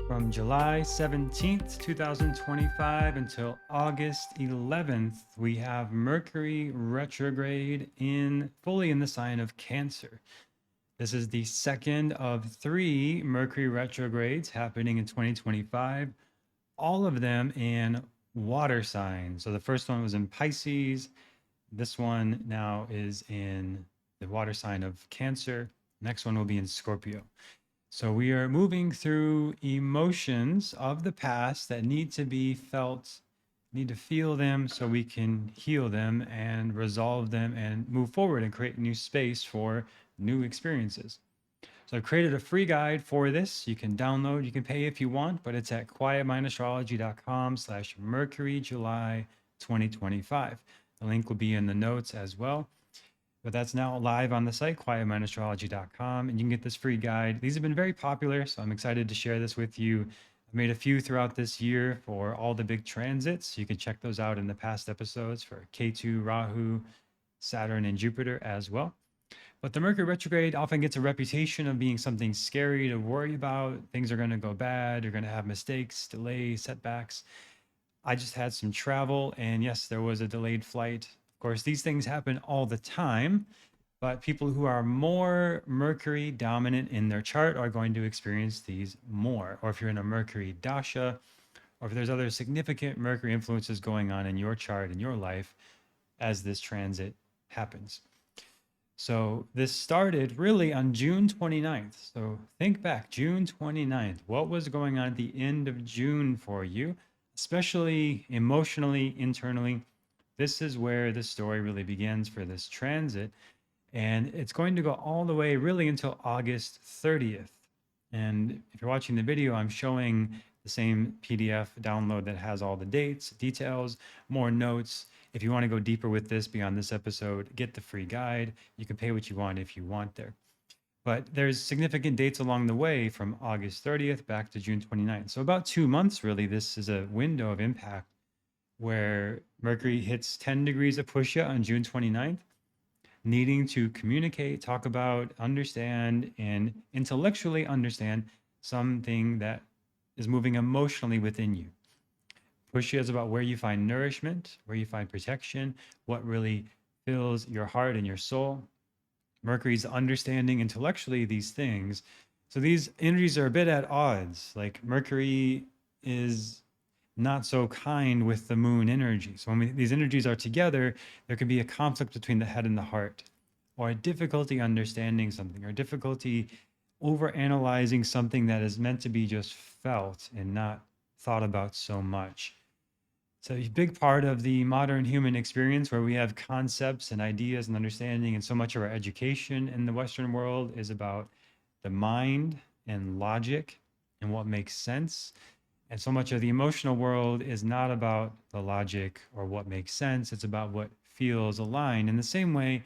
From July 17th, 2025 until August 11th, we have Mercury retrograde fully in the sign of Cancer. This is the second of three Mercury retrogrades happening in 2025, all of them in water signs. So the first one was in Pisces. This one now is in the water sign of Cancer. Next one will be in Scorpio. So we are moving through emotions of the past that need to be felt, need to feel them so we can heal them and resolve them and move forward and create new space for new experiences. So I've created a free guide for this. You can download, you can pay if you want, but it's at quietmindastrology.com/Mercury July 2025. The link will be in the notes as well. But that's now live on the site, quietmindastrology.com, and you can get this free guide. These have been very popular, so I'm excited to share this with you. I've made a few throughout this year for all the big transits. You can check those out in the past episodes for Ketu, Rahu, Saturn, and Jupiter as well. But the Mercury retrograde often gets a reputation of being something scary to worry about. Things are going to go bad. You're going to have mistakes, delays, setbacks. I just had some travel, and yes, there was a delayed flight. Of course, these things happen all the time, but people who are more Mercury dominant in their chart are going to experience these more. Or if you're in a Mercury dasha, or if there's other significant Mercury influences going on in your chart, in your life, as this transit happens. So this started really on June 29th. So think back, June 29th. What was going on at the end of June for you, especially emotionally, internally? This is where the story really begins for this transit. And it's going to go all the way really until August 30th. And if you're watching the video, I'm showing the same PDF download that has all the dates, details, more notes. If you want to go deeper with this beyond this episode, get the free guide. You can pay what you want if you want there. But there's significant dates along the way from August 30th back to June 29th. So about 2 months, really, this is a window of impact where Mercury hits 10 degrees of Pusha on June 29th, needing to communicate, talk about, understand, and intellectually understand something that is moving emotionally within you. Pusha is about where you find nourishment, where you find protection, what really fills your heart and your soul. Mercury's understanding intellectually these things. So these energies are a bit at odds. Like Mercury is not so kind with the moon energy. So when these energies are together, there can be a conflict between the head and the heart, or a difficulty understanding something, or difficulty over analyzing something that is meant to be just felt and not thought about so much. So a big part of the modern human experience where we have concepts and ideas and understanding, and so much of our education in the Western world is about the mind and logic and what makes sense. And so much of the emotional world is not about the logic or what makes sense. It's about what feels aligned. In the same way,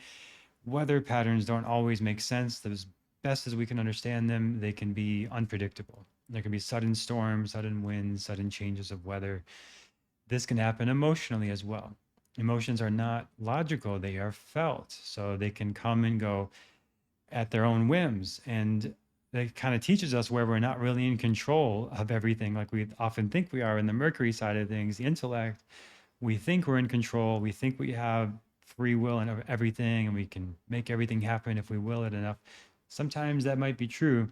weather patterns don't always make sense. As best as we can understand them, they can be unpredictable. There can be sudden storms, sudden winds, sudden changes of weather. This can happen emotionally as well. Emotions are not logical, they are felt. So they can come and go at their own whims. And that kind of teaches us where we're not really in control of everything like we often think we are in the Mercury side of things, the intellect. We think we're in control. We think we have free will and everything, and we can make everything happen if we will it enough. Sometimes that might be true,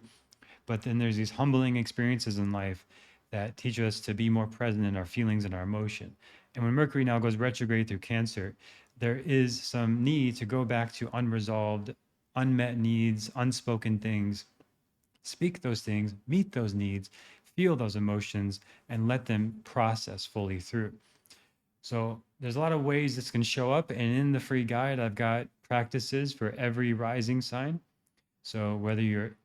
but then there's these humbling experiences in life that teach us to be more present in our feelings and our emotion. And when Mercury now goes retrograde through Cancer, there is some need to go back to unresolved, unmet needs, unspoken things. Speak those things, meet those needs, feel those emotions, and let them process fully through. So there's a lot of ways this can show up. And in the free guide, I've got practices for every rising sign. So whether your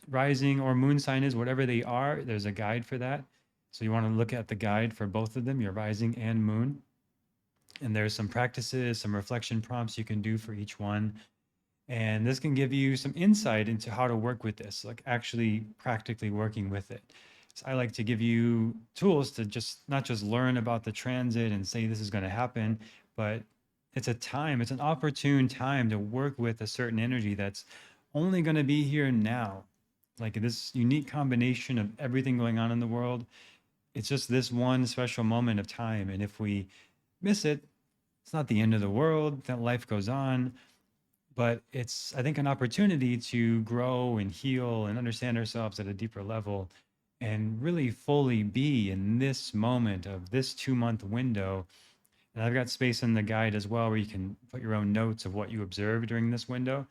rising or moon sign is, whatever they are, there's a guide for that. So you want to look at the guide for both of them, your rising and moon. And there's some practices, some reflection prompts you can do for each one. And this can give you some insight into how to work with this, like actually practically working with it. So I like to give you tools to just not just learn about the transit and say this is going to happen, but it's an opportune time to work with a certain energy that's only going to be here now. like this unique combination of everything going on in the world. It's just this one special moment of time. And if we miss it, it's not the end of the world, that life goes on. But it's, I think, an opportunity to grow and heal and understand ourselves at a deeper level and really fully be in this moment of this 2 month window. And I've got space in the guide as well where you can put your own notes of what you observe during this window.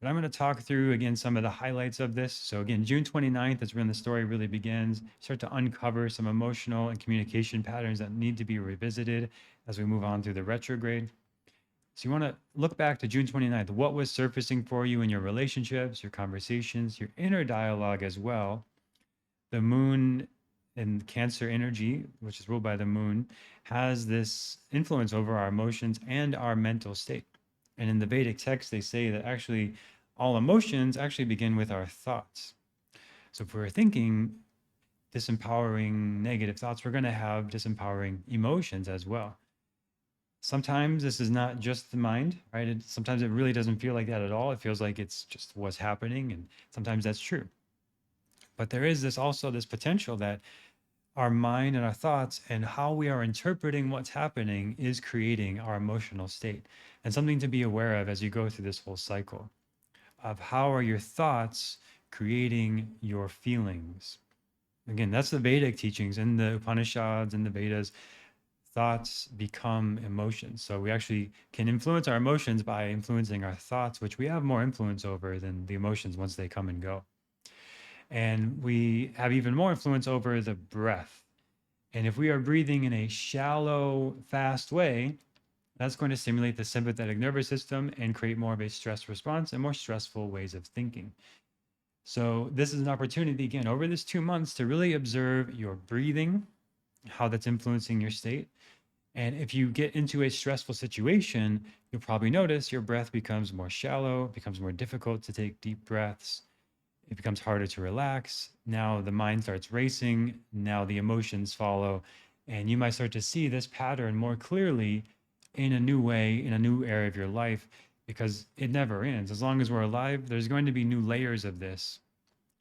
But I'm going to talk through again some of the highlights of this. So again, June 29th is when the story really begins. Start to uncover some emotional and communication patterns that need to be revisited as we move on through the retrograde. So you want to look back to June 29th. What was surfacing for you in your relationships, your conversations, your inner dialogue as well? The moon and Cancer energy, which is ruled by the moon, has this influence over our emotions and our mental state. And in the Vedic text, they say that actually all emotions actually begin with our thoughts. So if we're thinking disempowering negative thoughts, we're going to have disempowering emotions as well. Sometimes this is not just the mind, right? Sometimes it really doesn't feel like that at all. It feels like it's just what's happening. And sometimes that's true. But there is this potential that our mind and our thoughts and how we are interpreting what's happening is creating our emotional state, and something to be aware of as you go through this whole cycle of how are your thoughts creating your feelings. Again, that's the Vedic teachings in the Upanishads and the Vedas. Thoughts become emotions. So we actually can influence our emotions by influencing our thoughts, which we have more influence over than the emotions once they come and go. And we have even more influence over the breath. And if we are breathing in a shallow, fast way, that's going to stimulate the sympathetic nervous system and create more of a stress response and more stressful ways of thinking. So this is an opportunity, again, over this 2 months to really observe your breathing, how that's influencing your state. And if you get into a stressful situation, you'll probably notice your breath becomes more shallow, becomes more difficult to take deep breaths. It becomes harder to relax. Now the mind starts racing. Now the emotions follow. And you might start to see this pattern more clearly in a new way, in a new area of your life, because it never ends. As long as we're alive, there's going to be new layers of this.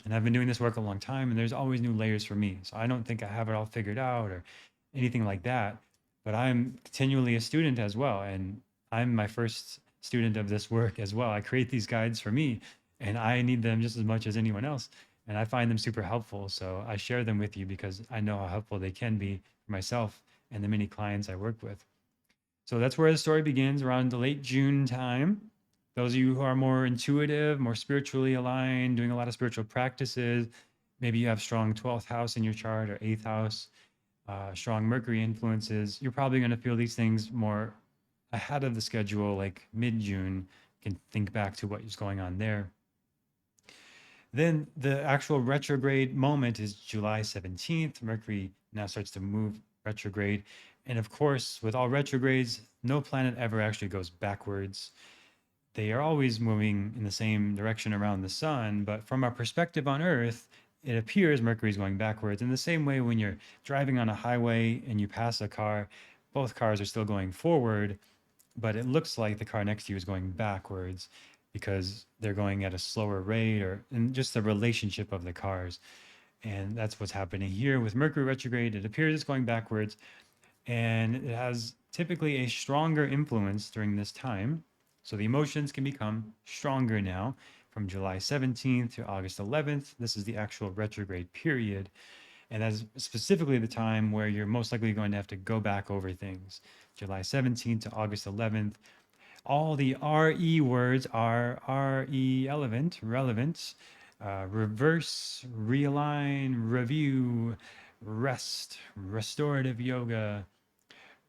And I've been doing this work a long time, and there's always new layers for me. So I don't think I have it all figured out or anything like that. But I'm continually a student as well. And I'm my first student of this work as well. I create these guides for me, and I need them just as much as anyone else. And I find them super helpful. So I share them with you because I know how helpful they can be for myself and the many clients I work with. So that's where the story begins, around the late June time. Those of you who are more intuitive, more spiritually aligned, doing a lot of spiritual practices, maybe you have strong 12th house in your chart or 8th house, strong Mercury influences, you're probably going to feel these things more ahead of the schedule, like mid-June. You can think back to what is going on there. Then the actual retrograde moment is July 17th. Mercury now starts to move retrograde. And of course, with all retrogrades, no planet ever actually goes backwards. They are always moving in the same direction around the sun. But from our perspective on Earth, it appears Mercury is going backwards. In the same way, when you're driving on a highway and you pass a car, both cars are still going forward, but it looks like the car next to you is going backwards because they're going at a slower rate, or in just the relationship of the cars. And that's what's happening here with Mercury retrograde. It appears it's going backwards, and it has typically a stronger influence during this time. So the emotions can become stronger now from July 17th to August 11th. This is the actual retrograde period. And that's specifically the time where you're most likely going to have to go back over things. July 17th to August 11th. All the RE words are relevant, reverse, realign, review, rest, restorative yoga,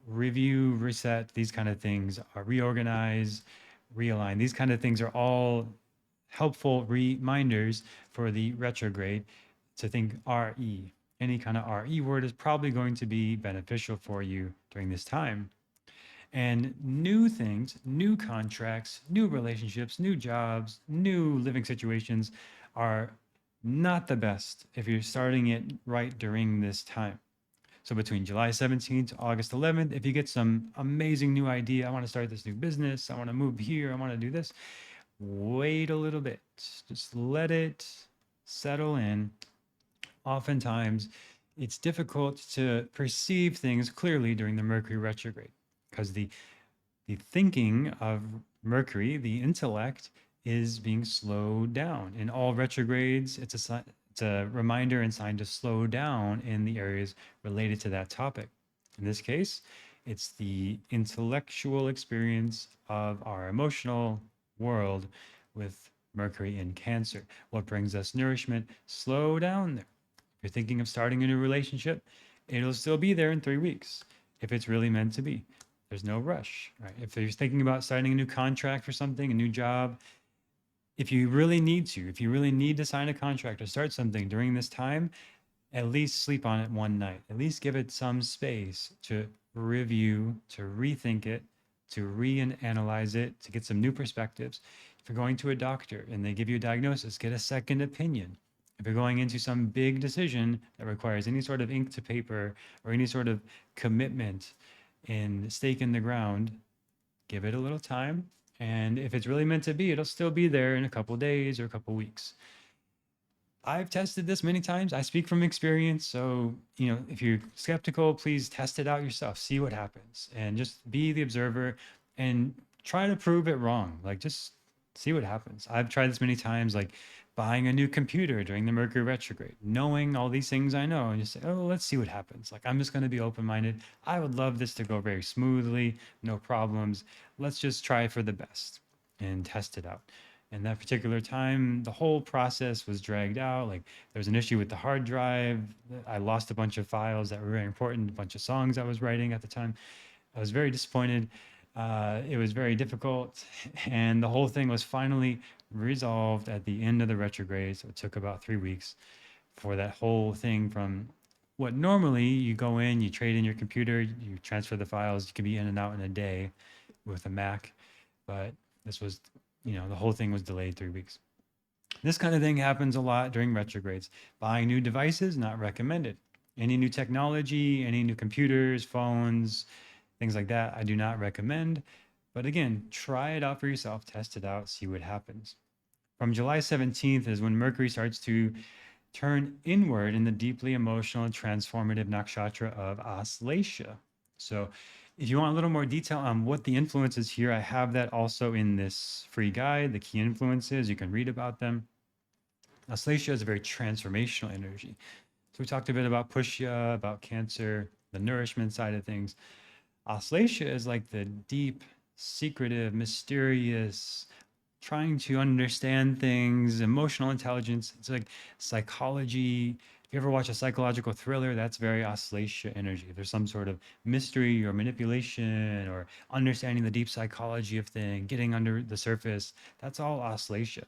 review, reset. These kind of things are reorganize, realign. These kind of things are all helpful reminders for the retrograde to think RE. Any kind of RE word is probably going to be beneficial for you during this time. And new things, new contracts, new relationships, new jobs, new living situations are not the best if you're starting it right during this time. So between July 17th to August 11th, if you get some amazing new idea, I want to start this new business, I want to move here, I want to do this, wait a little bit. Just let it settle in. Oftentimes, it's difficult to perceive things clearly during the Mercury retrograde because the thinking of Mercury, the intellect, is being slowed down. In all retrogrades, it's a reminder and sign to slow down in the areas related to that topic. In this case, it's the intellectual experience of our emotional world with Mercury in Cancer. What brings us nourishment? Slow down there. If you're thinking of starting a new relationship, it'll still be there in 3 weeks if it's really meant to be. There's no rush, right? If you're thinking about signing a new contract for something, a new job, if you really need to, if you really need to sign a contract or start something during this time, at least sleep on it one night. At least give it some space to review, to rethink it, to reanalyze it, to get some new perspectives. If you're going to a doctor and they give you a diagnosis, get a second opinion. If you're going into some big decision that requires any sort of ink to paper or any sort of commitment and stake in the ground, give it a little time. And if it's really meant to be, it'll still be there in a couple days or a couple weeks. I've tested this many times. I speak from experience. So, if you're skeptical, please test it out yourself, see what happens, and just be the observer and try to prove it wrong. Like, just see what happens. I've tried this many times, like buying a new computer during the Mercury retrograde, knowing all these things I know, and just say, oh, let's see what happens. Like, I'm just going to be open minded. I would love this to go very smoothly, no problems. Let's just try for the best and test it out. And that particular time, the whole process was dragged out. Like, there was an issue with the hard drive. I lost a bunch of files that were very important, a bunch of songs I was writing at the time. I was very disappointed. It was very difficult. And the whole thing was finally resolved at the end of the retrograde. So it took about 3 weeks for that whole thing from what normally you go in, you trade in your computer, you transfer the files, you can be in and out in a day with a Mac. But this was, the whole thing was delayed 3 weeks. This kind of thing happens a lot during retrogrades. Buying new devices, not recommended. Any new technology, any new computers, phones, things like that, I do not recommend. But again, try it out for yourself, test it out, see what happens. From July 17th is when Mercury starts to turn inward in the deeply emotional and transformative nakshatra of Aslesha. So if you want a little more detail on what the influence is here, I have that also in this free guide, the key influences. You can read about them. Aslesha is a very transformational energy. So we talked a bit about Pushya, about Cancer, the nourishment side of things. Aslesha is like the deep, secretive, mysterious, trying to understand things, emotional intelligence. It's like psychology. If you ever watch a psychological thriller, that's very Aslesha energy. There's some sort of mystery or manipulation or understanding the deep psychology of things, getting under the surface. That's all Aslesha.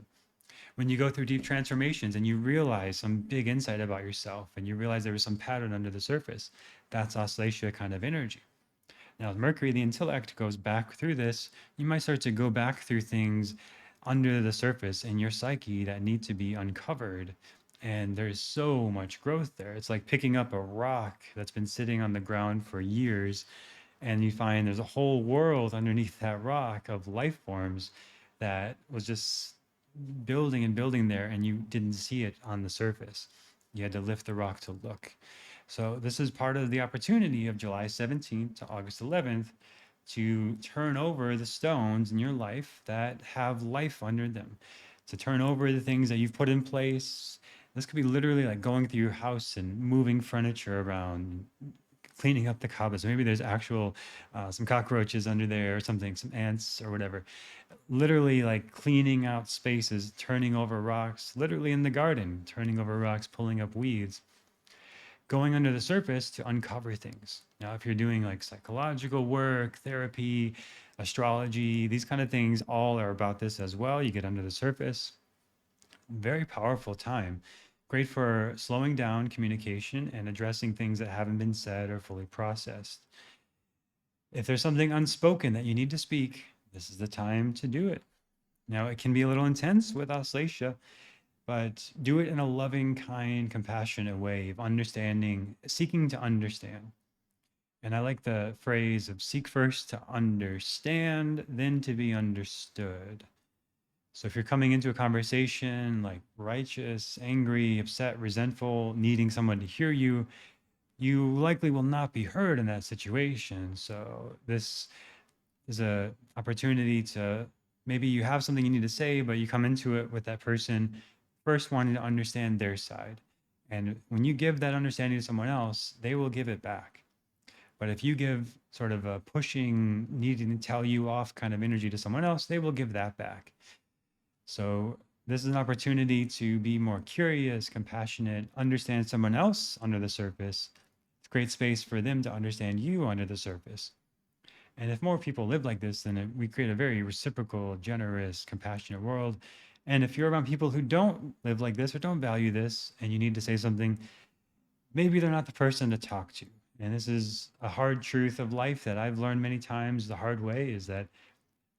When you go through deep transformations and you realize some big insight about yourself and you realize there was some pattern under the surface, that's Aslesha kind of energy. Now, as Mercury, the intellect, goes back through this, you might start to go back through things under the surface in your psyche that need to be uncovered. And there's so much growth there. It's like picking up a rock that's been sitting on the ground for years, and you find there's a whole world underneath that rock of life forms that was just building and building there, and you didn't see it on the surface. You had to lift the rock to look. So this is part of the opportunity of July 17th to August 11th to turn over the stones in your life that have life under them, to turn over the things that you've put in place. This could be literally like going through your house and moving furniture around, cleaning up the cobwebs. Maybe there's actual some cockroaches under there or something, some ants or whatever. Literally like cleaning out spaces, turning over rocks, literally in the garden, turning over rocks, pulling up weeds, going under the surface to uncover things. Now, if you're doing like psychological work, therapy, astrology, these kind of things all are about this as well. You get under the surface. Very powerful time. Great for slowing down communication and addressing things that haven't been said or fully processed. If there's something unspoken that you need to speak, this is the time to do it. Now, it can be a little intense with Aslesha, but do it in a loving, kind, compassionate way of understanding, seeking to understand. And I like the phrase of seek first to understand, then to be understood. So if you're coming into a conversation like righteous, angry, upset, resentful, needing someone to hear you, you likely will not be heard in that situation. So this is a opportunity to, maybe you have something you need to say, but you come into it with that person first wanting to understand their side. And when you give that understanding to someone else, they will give it back. But if you give sort of a pushing, needing to tell you off kind of energy to someone else, they will give that back. So this is an opportunity to be more curious, compassionate, understand someone else under the surface. It's great space for them to understand you under the surface. And if more people live like this, then we create a very reciprocal, generous, compassionate world. And if you're around people who don't live like this or don't value this, and you need to say something, maybe they're not the person to talk to. And this is a hard truth of life that I've learned many times the hard way, is that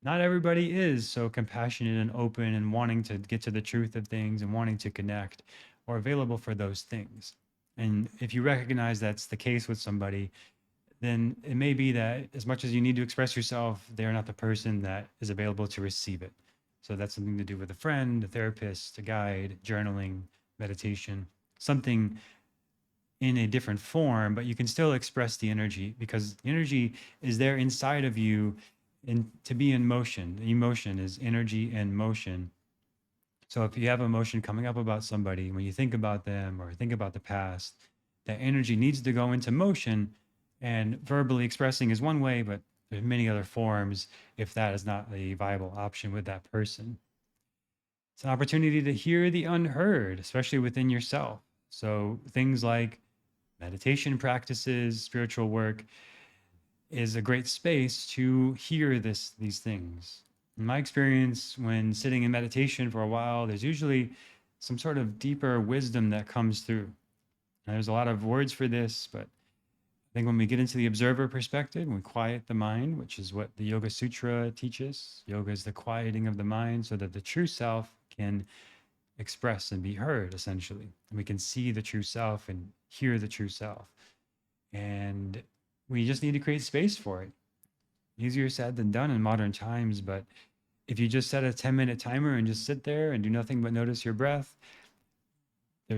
not everybody is so compassionate and open and wanting to get to the truth of things and wanting to connect or available for those things. And if you recognize that's the case with somebody, then it may be that as much as you need to express yourself, they're not the person that is available to receive it. So that's something to do with a friend, a therapist, a guide, journaling, meditation, something in a different form, but you can still express the energy because the energy is there inside of you and to be in motion. Emotion is energy and motion. So if you have emotion coming up about somebody, when you think about them or think about the past, that energy needs to go into motion, and verbally expressing is one way, but there's many other forms if that is not a viable option with that person. It's an opportunity to hear the unheard, especially within yourself. So things like meditation practices, spiritual work is a great space to hear these things. In my experience, when sitting in meditation for a while, there's usually some sort of deeper wisdom that comes through. And there's a lot of words for this, but I think when we get into the observer perspective, we quiet the mind, which is what the Yoga Sutra teaches. Yoga is the quieting of the mind so that the true self can express and be heard, essentially. And we can see the true self and hear the true self. And we just need to create space for it. Easier said than done in modern times, but if you just set a 10-minute timer and just sit there and do nothing but notice your breath,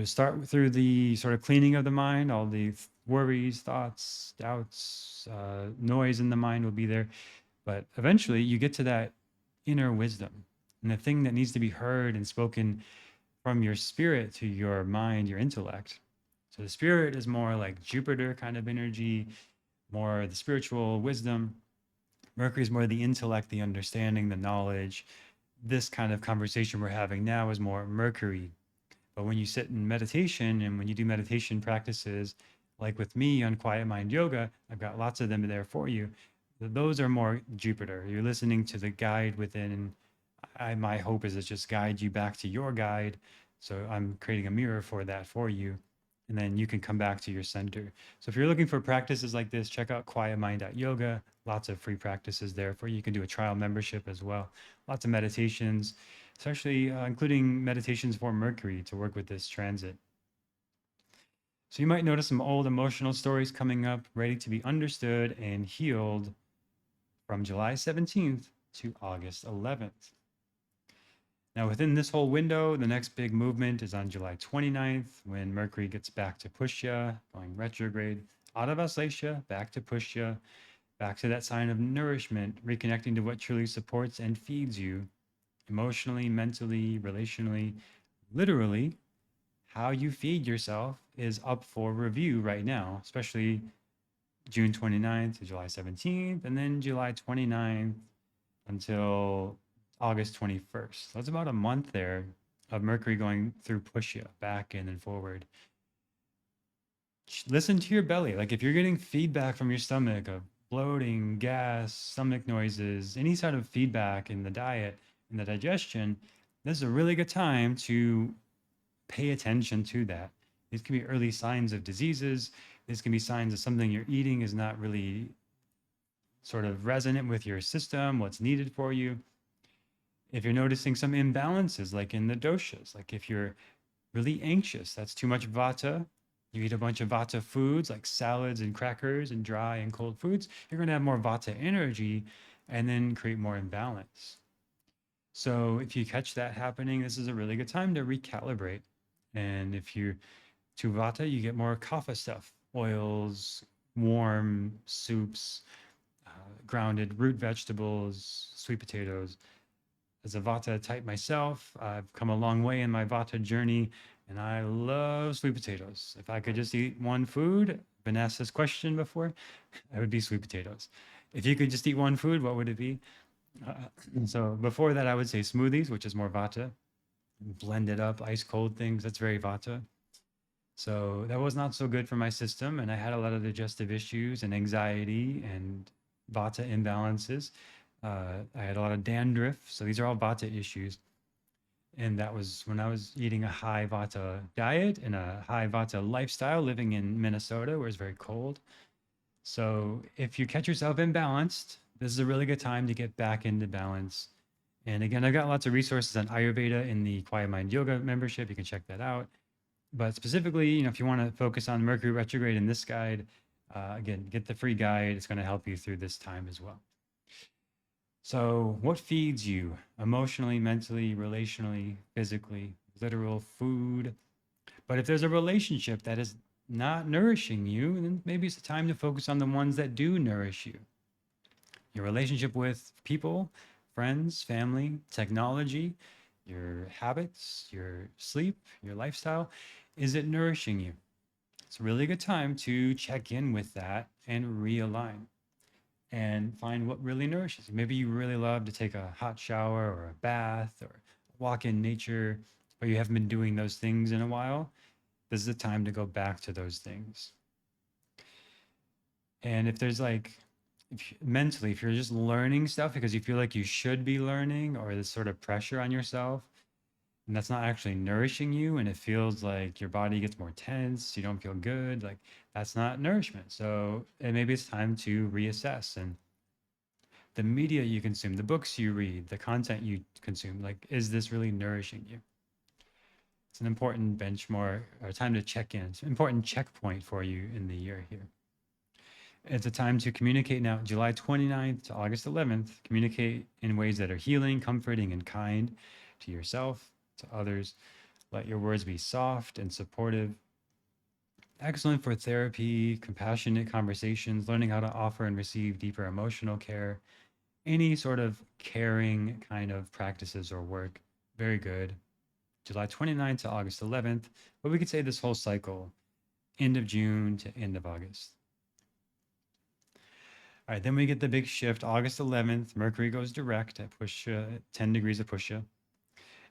start through the sort of cleaning of the mind, all the worries, thoughts, doubts, noise in the mind will be there. But eventually you get to that inner wisdom, and the thing that needs to be heard and spoken from your spirit to your mind, your intellect. So the spirit is more like Jupiter kind of energy, more the spiritual wisdom. Mercury is more the intellect, the understanding, the knowledge. This kind of conversation we're having now is more Mercury. But when you sit in meditation and when you do meditation practices, like with me on Quietmind Yoga, I've got lots of them there for you. Those are more Jupiter. You're listening to the guide within. My hope is to just guide you back to your guide. So I'm creating a mirror for that for you. And then you can come back to your center. So if you're looking for practices like this, check out quietmind.yoga. Lots of free practices there for you. You can do a trial membership as well. Lots of meditations, especially including meditations for Mercury to work with this transit. So you might notice some old emotional stories coming up, ready to be understood and healed from July 17th to August 11th. Now, within this whole window, the next big movement is on July 29th, when Mercury gets back to Pushya, going retrograde, out of Auslasia, back to Pushya, back to that sign of nourishment, reconnecting to what truly supports and feeds you emotionally, mentally, relationally, literally. How you feed yourself is up for review right now, especially June 29th to July 17th, and then July 29th until August 21st. So that's about a month there of Mercury going through Pushya, back in and forward. Listen to your belly. Like if you're getting feedback from your stomach of bloating, gas, stomach noises, any sort of feedback in the diet, in the digestion, this is a really good time to pay attention to that. These can be early signs of diseases. These can be signs of something you're eating is not really sort of resonant with your system, what's needed for you. If you're noticing some imbalances, like in the doshas, like if you're really anxious, that's too much vata. You eat a bunch of vata foods like salads and crackers and dry and cold foods, you're going to have more vata energy and then create more imbalance. So if you catch that happening, this is a really good time to recalibrate. And if you're to Vata, you get more kapha stuff, oils, warm soups, uh, grounded root vegetables, sweet potatoes. As a Vata type myself, I've come a long way in my Vata journey, and I love sweet potatoes. If I could just eat one food, been asked this question before, it would be sweet potatoes. If you could just eat one food, what would it be? Uh, so before that, I would say smoothies, which is more Vata, blended up, ice cold things. That's very Vata. So that was not so good for my system, and I had a lot of digestive issues and anxiety and Vata imbalances. I had a lot of dandruff. So these are all Vata issues. And that was when I was eating a high Vata diet and a high Vata lifestyle living in Minnesota, where it's very cold. So if you catch yourself imbalanced, this is a really good time to get back into balance. And again, I've got lots of resources on Ayurveda in the Quietmind Yoga membership. You can check that out. But specifically, if you want to focus on Mercury retrograde in this guide, again, get the free guide. It's going to help you through this time as well. So, what feeds you emotionally, mentally, relationally, physically, literal food? But if there's a relationship that is not nourishing you, then maybe it's the time to focus on the ones that do nourish you. Your relationship with people, friends, family, technology, your habits, your sleep, your lifestyle, is it nourishing you? It's a really good time to check in with that and realign and find what really nourishes you. Maybe you really love to take a hot shower or a bath or walk in nature, but you haven't been doing those things in a while. This is the time to go back to those things. And if there's like, mentally, if you're just learning stuff because you feel like you should be learning, or this sort of pressure on yourself, and that's not actually nourishing you, and it feels like your body gets more tense, you don't feel good, like that's not nourishment. So and maybe it's time to reassess. And the media you consume, the books you read, the content you consume, like, is this really nourishing you? It's an important benchmark or time to check in. It's an important checkpoint for you in the year here. It's a time to communicate now, July 29th to August 11th. Communicate in ways that are healing, comforting, and kind to yourself, to others. Let your words be soft and supportive. Excellent for therapy, compassionate conversations, learning how to offer and receive deeper emotional care, any sort of caring kind of practices or work. Very good. July 29th to August 11th. But we could say this whole cycle, end of June to end of August. All right, then we get the big shift. August 11th, Mercury goes direct at Pusha, 10 degrees of Pusha.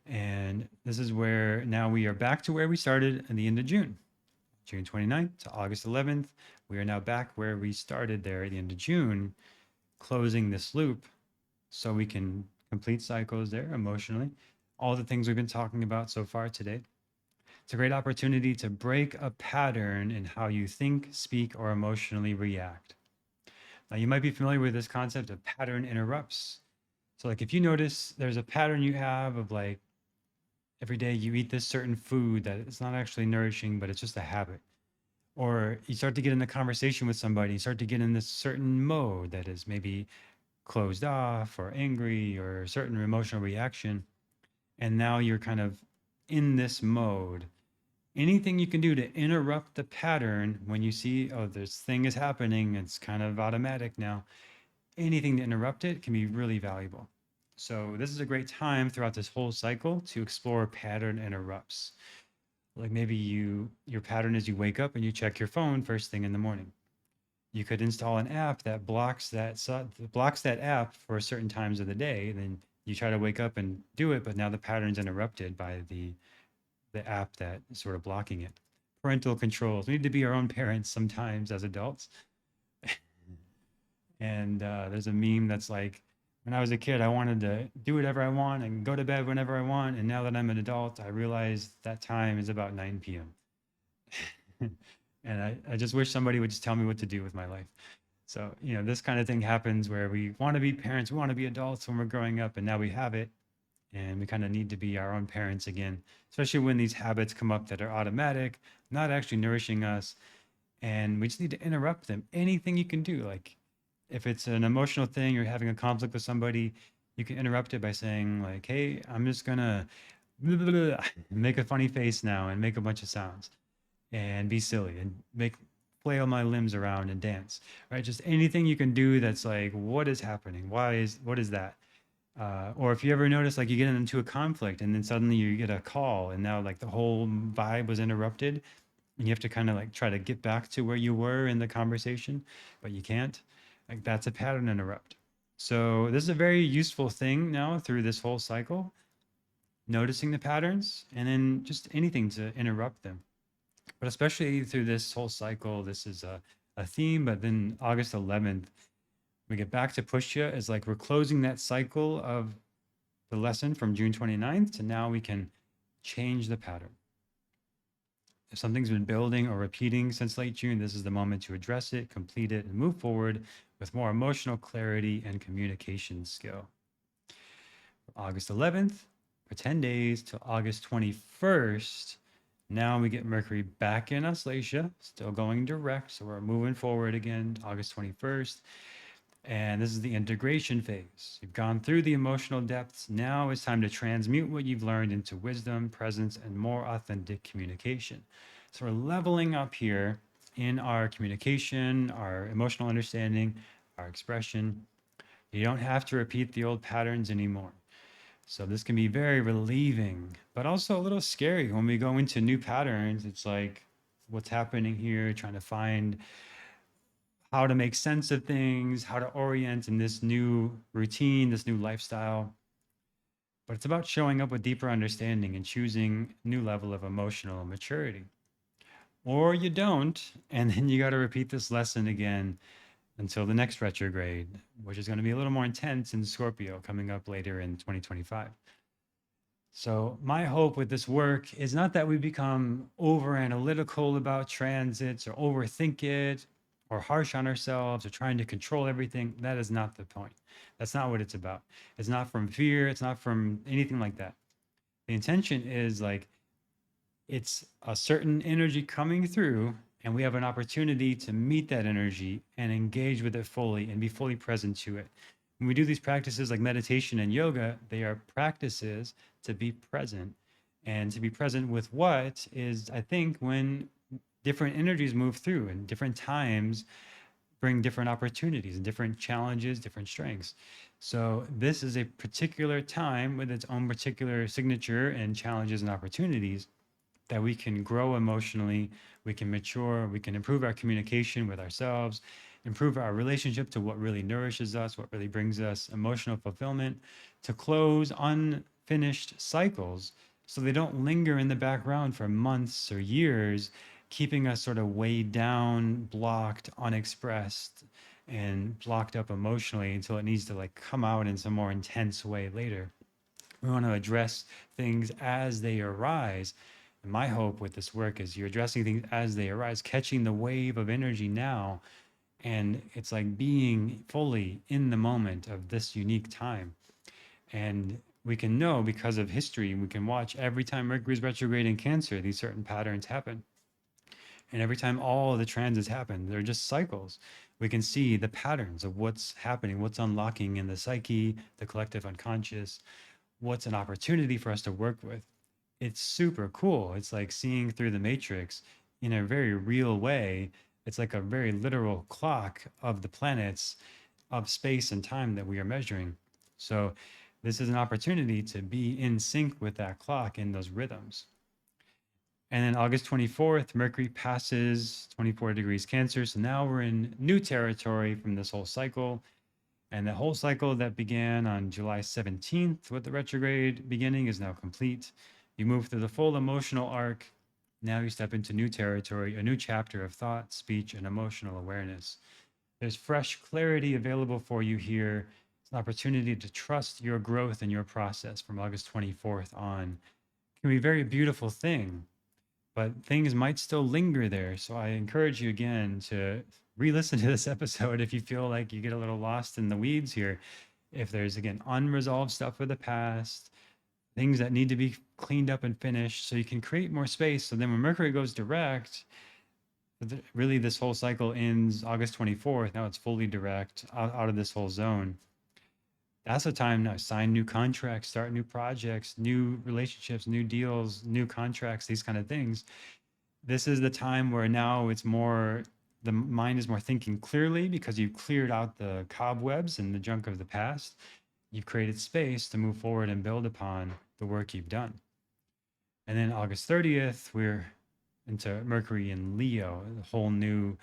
And this is where now we are back to where we started at the end of June. June 29th to August 11th. We are now back where we started there at the end of June, closing this loop so we can complete cycles there emotionally. All the things we've been talking about so far today. It's a great opportunity to break a pattern in how you think, speak, or emotionally react. Now, you might be familiar with this concept of pattern interrupts. So, like, if you notice there's a pattern you have of like every day you eat this certain food that it's not actually nourishing, but it's just a habit. Or you start to get in a conversation with somebody, you start to get in this certain mode that is maybe closed off or angry or a certain emotional reaction. And now you're kind of in this mode. Anything you can do to interrupt the pattern when you see, oh, this thing is happening, it's kind of automatic now. Anything to interrupt it can be really valuable. So this is a great time throughout this whole cycle to explore pattern interrupts. Like maybe your pattern is you wake up and you check your phone first thing in the morning. You could install an app that blocks that app for certain times of the day. Then you try to wake up and do it, but now the pattern's interrupted by the app that is sort of blocking it. Parental controls. We need to be our own parents sometimes as adults. And there's a meme that's like, when I was a kid, I wanted to do whatever I want and go to bed whenever I want. And now that I'm an adult, I realize that time is about 9 p.m. And I just wish somebody would just tell me what to do with my life. So, this kind of thing happens where we want to be parents, we want to be adults when we're growing up, and now we have it. And we kind of need to be our own parents again, especially when these habits come up that are automatic, not actually nourishing us. And we just need to interrupt them. Anything you can do, like if it's an emotional thing, you're having a conflict with somebody, You can interrupt it by saying like, hey, I'm just gonna make a funny face now and make a bunch of sounds and be silly and make flail my limbs around and dance, right? Just anything you can do that's like, what is happening? What is that? Or if you ever notice, like you get into a conflict and then suddenly you get a call and now like the whole vibe was interrupted and you have to kind of like try to get back to where you were in the conversation, but you can't. Like that's a pattern interrupt. So this is a very useful thing now through this whole cycle, noticing the patterns and then just anything to interrupt them. But especially through this whole cycle, this is a theme. But then August 11th, we get back to Pushya is like we're closing that cycle of the lesson from June 29th to now we can change the pattern. If something's been building or repeating since late June, this is the moment to address it, complete it, and move forward with more emotional clarity and communication skill. August 11th, for 10 days till August 21st, now we get Mercury back in Auslasia, still going direct. So we're moving forward again, August 21st. And this is the integration phase. You've gone through the emotional depths. Now it's time to transmute what you've learned into wisdom, presence, and more authentic communication. So we're leveling up here in our communication, our emotional understanding, our expression. You don't have to repeat the old patterns anymore. So this can be very relieving, but also a little scary when we go into new patterns. It's like, what's happening here? Trying to find how to make sense of things, how to orient in this new routine, this new lifestyle. But it's about showing up with deeper understanding and choosing a new level of emotional maturity. Or you don't, and then you got to repeat this lesson again until the next retrograde, which is going to be a little more intense in Scorpio coming up later in 2025. So my hope with this work is not that we become over analytical about transits or overthink it or harsh on ourselves or trying to control everything. That is not the point. That's not what it's about. It's not from fear. It's not from anything like that. The intention is like it's a certain energy coming through, and we have an opportunity to meet that energy and engage with it fully and be fully present to it. When we do these practices like meditation and yoga, they are practices to be present. And to be present with what is, I think, when different energies move through and different times bring different opportunities and different challenges, different strengths. So this is a particular time with its own particular signature and challenges and opportunities that we can grow emotionally, we can mature, we can improve our communication with ourselves, improve our relationship to what really nourishes us, what really brings us emotional fulfillment, to close unfinished cycles so they don't linger in the background for months or years, keeping us sort of weighed down, blocked, unexpressed, and blocked up emotionally until it needs to like come out in some more intense way later. We want to address things as they arise. And my hope with this work is you're addressing things as they arise, catching the wave of energy now. And it's like being fully in the moment of this unique time. And we can know because of history, we can watch every time Mercury's retrograde in Cancer, these certain patterns happen. And every time all of the transits happen, they're just cycles. We can see the patterns of what's happening, what's unlocking in the psyche, the collective unconscious, what's an opportunity for us to work with. It's super cool. It's like seeing through the matrix in a very real way. It's like a very literal clock of the planets, of space and time that we are measuring. So this is an opportunity to be in sync with that clock in those rhythms. And then August 24th, Mercury passes 24 degrees Cancer. So now we're in new territory from this whole cycle. And the whole cycle that began on July 17th with the retrograde beginning is now complete. You move through the full emotional arc. Now you step into new territory, a new chapter of thought, speech, and emotional awareness. There's fresh clarity available for you here. It's an opportunity to trust your growth and your process from August 24th on. It can be a very beautiful thing, but things might still linger there. So I encourage you again to re-listen to this episode if you feel like you get a little lost in the weeds here. If there's, again, unresolved stuff with the past, things that need to be cleaned up and finished so you can create more space. So then when Mercury goes direct, really this whole cycle ends August 24th. Now it's fully direct out of this whole zone. That's the time to sign new contracts, start new projects, new relationships, new deals, new contracts, these kind of things. This is the time where now it's more, the mind is more thinking clearly because you've cleared out the cobwebs and the junk of the past. You've created space to move forward and build upon the work you've done. And then August 30th, we're into Mercury in Leo, a whole new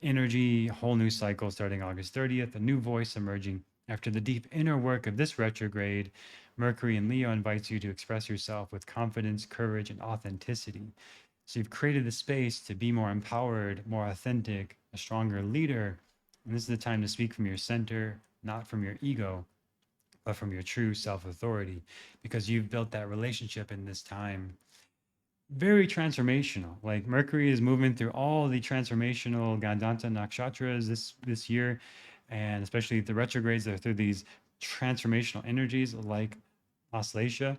energy, whole new cycle starting August 30th, a new voice emerging. After the deep inner work of this retrograde, Mercury in Leo invites you to express yourself with confidence, courage, and authenticity. So you've created the space to be more empowered, more authentic, a stronger leader. And this is the time to speak from your center, not from your ego, but from your true self authority, because you've built that relationship in this time. Very transformational. Like Mercury is moving through all the transformational Gandanta nakshatras this year, and especially the retrogrades that are through these transformational energies like Auslasia.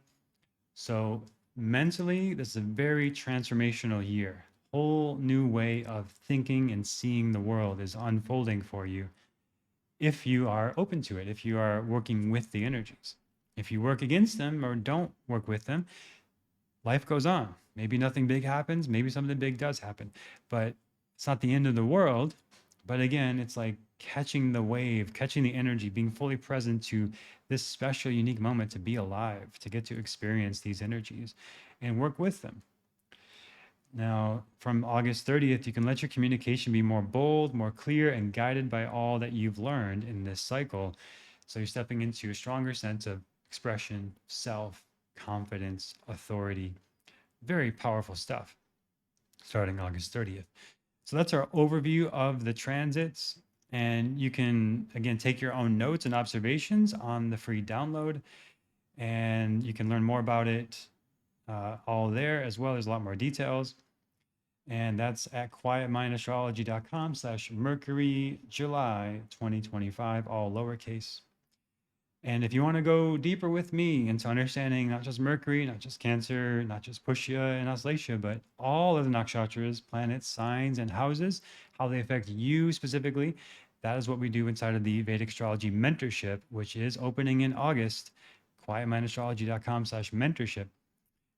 So mentally, this is a very transformational year. Whole new way of thinking and seeing the world is unfolding for you if you are open to it, if you are working with the energies. If you work against them or don't work with them, life goes on. Maybe nothing big happens, maybe something big does happen, but it's not the end of the world. But again, it's like catching the wave, catching the energy, being fully present to this special, unique moment to be alive, to get to experience these energies and work with them. Now, from August 30th, you can let your communication be more bold, more clear, and guided by all that you've learned in this cycle. So you're stepping into a stronger sense of expression, self, confidence, authority. Very powerful stuff starting August 30th. So that's our overview of the transits. And you can, again, take your own notes and observations on the free download. And you can learn more about it all there, as well as a lot more details. And that's at quietmindastrology.com/Mercury July 2025, all lowercase. And if you want to go deeper with me into understanding not just Mercury, not just Cancer, not just Pushya and Auslasia, but all of the nakshatras, planets, signs, and houses, how they affect you specifically, that is what we do inside of the Vedic Astrology Mentorship, which is opening in August, quietmindastrology.com/mentorship.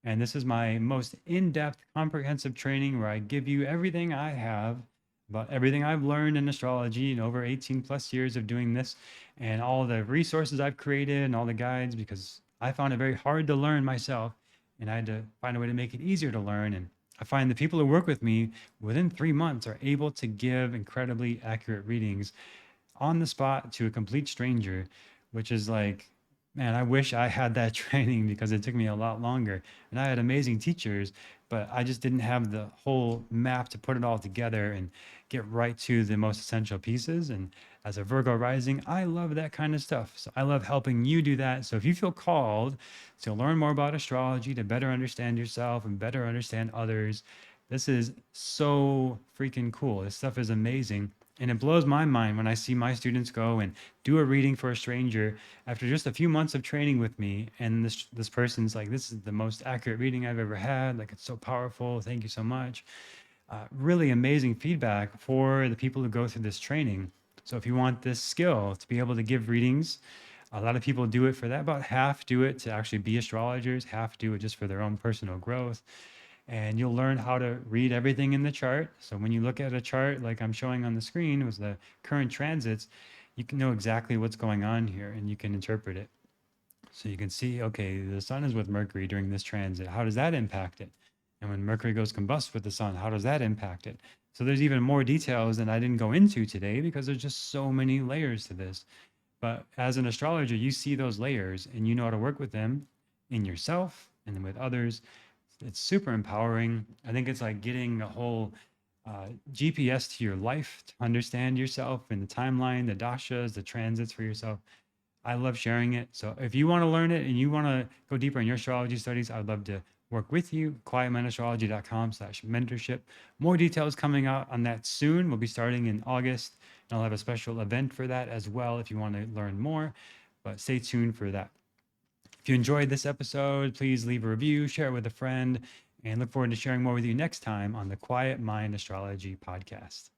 And this is my most in-depth, comprehensive training where I give you everything I have about everything I've learned in astrology in over 18 plus years of doing this, and all the resources I've created and all the guides, because I found it very hard to learn myself, and I had to find a way to make it easier to learn. And I find the people who work with me within 3 months are able to give incredibly accurate readings on the spot to a complete stranger, which is like, man, I wish I had that training because it took me a lot longer. And I had amazing teachers, but I just didn't have the whole map to put it all together and get right to the most essential pieces. And as a Virgo rising, I love that kind of stuff. So I love helping you do that. So if you feel called to learn more about astrology, to better understand yourself and better understand others, this is so freaking cool. This stuff is amazing. And it blows my mind when I see my students go and do a reading for a stranger after just a few months of training with me. And this person's like, this is the most accurate reading I've ever had. Like, it's so powerful. Thank you so much. Really amazing feedback for the people who go through this training. So if you want this skill to be able to give readings, a lot of people do it for that. About half do it to actually be astrologers, half do it just for their own personal growth. And you'll learn how to read everything in the chart. So when you look at a chart like I'm showing on the screen with the current transits, you can know exactly what's going on here and you can interpret it. So you can see, okay, the sun is with Mercury during this transit. How does that impact it? And when Mercury goes combust with the sun, how does that impact it? So there's even more details than I didn't go into today because there's just so many layers to this. But as an astrologer, you see those layers and you know how to work with them in yourself and then with others. It's super empowering. I think it's like getting a whole GPS to your life to understand yourself and the timeline, the dashas, the transits for yourself. I love sharing it. So if you want to learn it and you want to go deeper in your astrology studies, I'd love to work with you. quietmindastrology.com/mentorship. More details coming out on that soon. We'll be starting in August, and I'll have a special event for that as well if you want to learn more. But stay tuned for that. If you enjoyed this episode, please leave a review, share it with a friend, and look forward to sharing more with you next time on the Quiet Mind Astrology podcast.